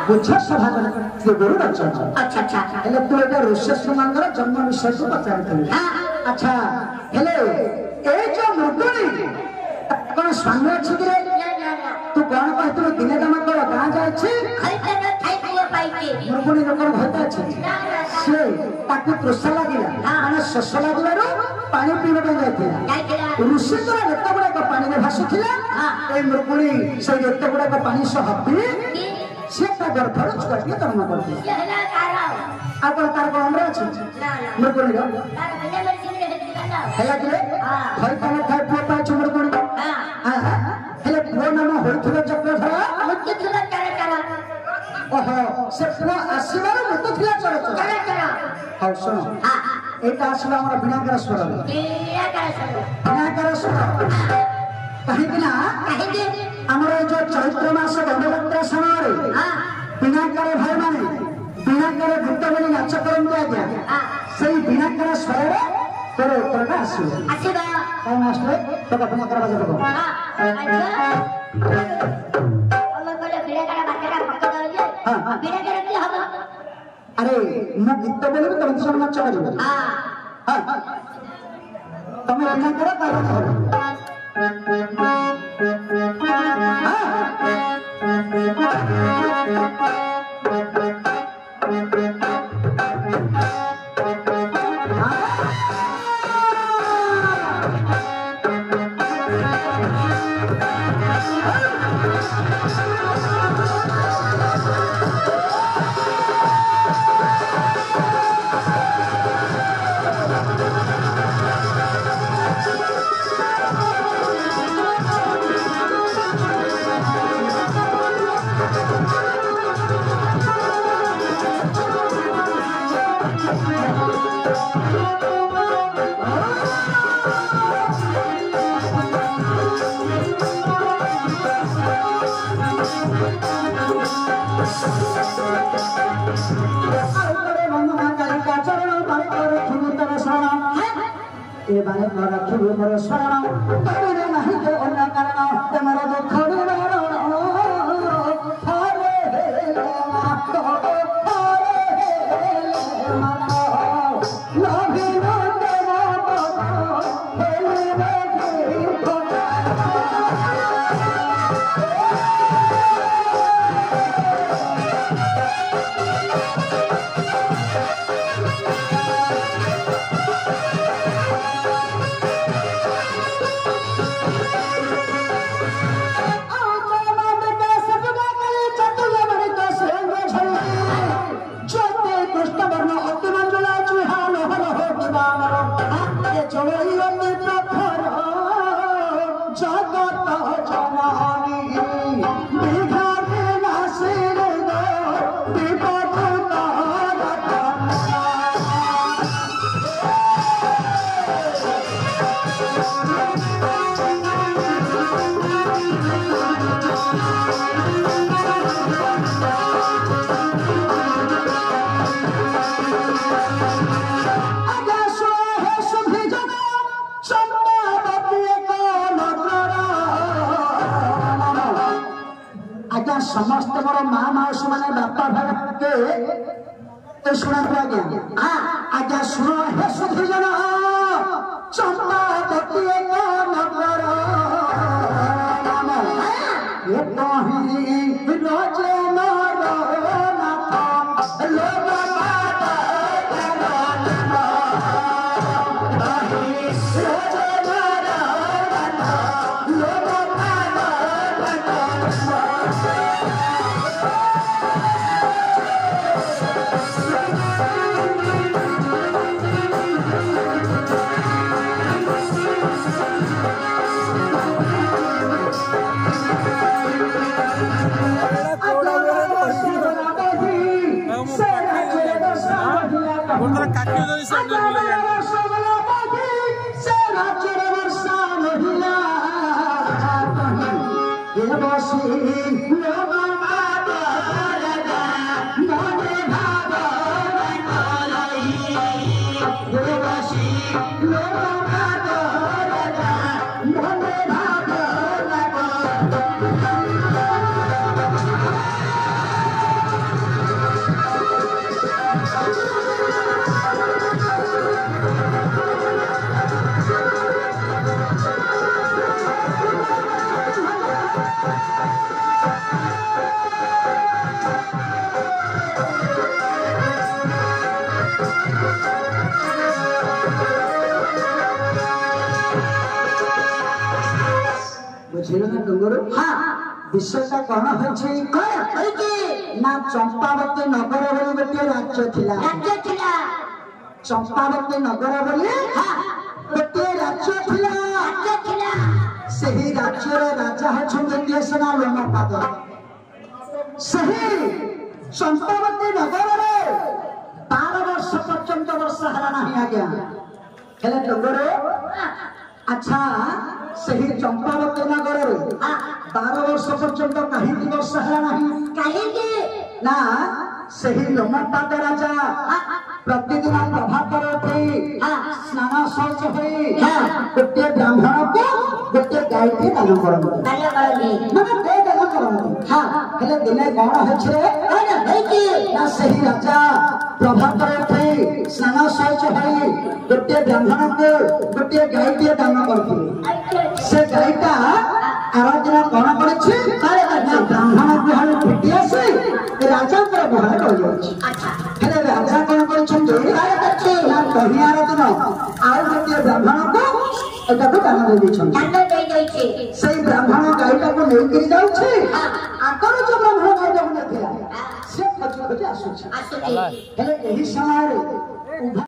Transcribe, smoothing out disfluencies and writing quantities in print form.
बुझा सभा से गुरु रचन अच्छा अच्छा हेले तू एटा ऋषि मंगल जन्म विषय को पचारथि अच्छा हेले ए जो मुकुणी कोन स्वामी अछि कि रे तू कोन कहतु दिने दमा को गां जाय छी खैते न खाइ पिए पाइ के मुकुणी लोकर भयता अछि से ताकू तृषा लागिला माने शोष लागिलारो पानी पीबे को जायथिला ऋषि तो एत गुडा को पानी में भासुथिला ए मुकुणी से एत गुडा को पानी से हपी से का गर्भर करके जन्म करथिला ये हला तारा आपण तार को हमरा अछि मुकुणी रो तार भले मेडिसिन रे हेती काटा हेला कि खै तने खाइ पुआ पाइ छ मुकुणी हां हेले पुआ नाम होइथिला चक्रधर मुक्ति थुला तारा तारा ओहो से पुआ आसीबार मुक्ति थिला चरच तारा तारा हां सुनो हां एटा आसीबा हमरा बिनाकर स्वर बिनाकर स्वर कहीं बिना कहीं दे हमरा जो चैत्र मास गंधवत्रा समय बिनाकर भाई माने बिनाकर भूत बनी नाच करन आज्ञा सही बिनाकर स्वर तोर उत्तर का आसीबा आसीबा काय मास्टर तो बिनाकर बजे को अलग करे बिनाकर बातेरा पक्का दे हां बिनाकर की हबा अरे मु गीत बोलबे तुम सब नाच करिवे हां तमे बिनाकर का ए बारे रखिबे मोर शरण तोरे नहीं के अन्य कारण तमरा दुख निवारण हरे हे तो हरे हे माता लभी नो तेरा हे लगी खोटा समस्त मोर माँ माउसी माने बापा भाई के सुना आज्ञा आज्ञा सुनो हे सुधी जन चंपा पति नगर नाम ये कहीं रोजे नाथ लोग डगरू हाँ विषयटा कौन होछि ना चंपावती नगर बोली गोटे राज्य थिला चंपावती नगर बोली गोटे राज्य थिला सही राज्य राजा होछन्ते किए सेना लोमपाद सही चंपावती नगर रे 12 वर्ष पर्यंत वर्षा हला नहीं आज्ञा हेले डगरू अच्छा सही चंपावती नगर रे 12 वर्ष पर्यंत कहीं वर्षा है नहीं कहीं ना सही लोमपाद राजा प्रतिदिन प्रभात उठी स्नान शौच हुई गोटे ब्राह्मण को गोटे गायटी दान करते माने दे दान करते हाँ हेले दिने कौन होछे ना सही राजा प्रभात उठी स्नान शौच हुई गोटे ब्राह्मण को गोटे गायटी दान करते से गायटा आराधना कौन करे ब्राह्मण गुहाल फुटी आसे राजा गुहाल रही जाए राजा कौन कर दिन आउ गोटे ब्राह्मण को एटा को दान दे से ब्राह्मण गायटा को लेकर जाऊे आगर जो ब्राह्मण गाय जाऊन से खोजी खोजी आसुची समय